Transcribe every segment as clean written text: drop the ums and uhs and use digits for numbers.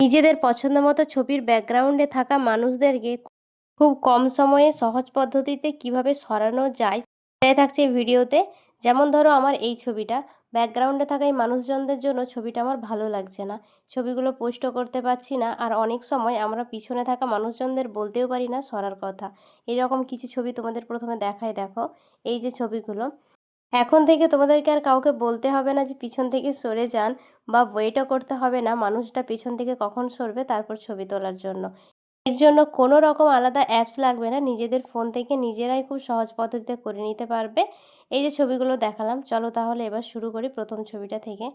নিজেদের পছন্দমতো ছবির ব্যাকগ্রাউন্ডে থাকা মানুষদেরকে খুব কম সময়ে সহজ পদ্ধতিতে কিভাবে সরানো যায় সেটাই থাকছে এই ভিডিওতে। যেমন ধরো আমার এই ছবিটা, ব্যাকগ্রাউন্ডে থাকা এই মানুষজনদের জন্য ছবিটা আমার ভালো লাগছে না, ছবিগুলো পোস্টও করতে পারছি না, আর অনেক সময় আমরা পিছনে থাকা মানুষজনদের বলতেও পারি না সরার কথা। এরকম কিছু ছবি তোমাদের প্রথমে দেখায়, দেখো এই যে ছবিগুলো। এখন থেকে তোমাদেরকে আর কাউকে বলতে হবে না যে পিছন থেকে সরে যান, বা ওয়েটও করতে হবে না মানুষটা পিছন থেকে কখন সরবে তারপর ছবি তোলার জন্য। এর জন্য কোনো রকম আলাদা অ্যাপস লাগবে না, নিজেদের ফোন থেকে নিজেরাই খুব সহজ পদ্ধতিতে করে নিতে পারবে। এই যে ছবিগুলো দেখালাম, চলো তাহলে এবার শুরু করি প্রথম ছবিটা থেকে।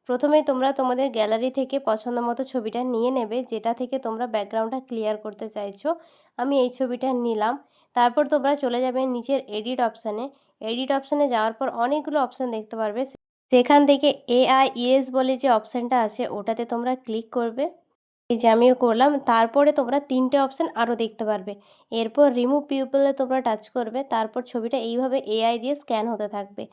প্রথমেই তোমরা তোমাদের গ্যালারি থেকে পছন্দ মতো ছবিটা নিয়ে নেবে, যেটা থেকে তোমরা ব্যাকগ্রাউন্ডটা ক্লিয়ার করতে চাইছো। আমি এই ছবিটা নিলাম। তারপর তোমরা চলে যাবে নিচের এডিট অপশানে। এডিট অপশানে যাওয়ার পর অনেকগুলো অপশান দেখতে পারবে, সেখান থেকে এআই ইরেজ বলে যে অপশানটা আছে ওটাতে তোমরা ক্লিক করবে। এই যে আমিও করলাম। তারপরে তোমরা ৩টে অপশান আরও দেখতে পারবে। এরপর রিমুভ পিপলে তোমরা টাচ করবে। তারপর ছবিটা এইভাবে এআই দিয়ে স্ক্যান হতে থাকবে।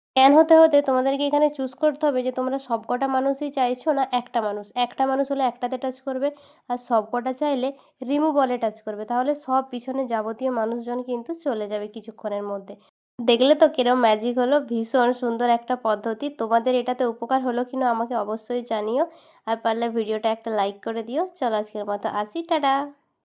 স্ক্যান হতে হতে তোমাদেরকে এখানে চুজ করতে হবে যে তোমরা সবকটা মানুষই চাইছো না একটা মানুষ। একটা মানুষ হলে একটাতে টাচ করবে, আর সবকটা চাইলে রিমুভ অলে টাচ করবে। তাহলে সব পিছনে যাবতীয় মানুষজন কিন্তু চলে যাবে কিছুক্ষণের মধ্যে। দেখলে তো কিরম ম্যাজিক হলো, ভীষণ সুন্দর একটা পদ্ধতি। তোমাদের এটাতে উপকার হলো কিনা আমাকে অবশ্যই জানিও, আর পারলে ভিডিওটা একটা লাইক করে দিও। চলো আজকের মতো আসি, টাটা।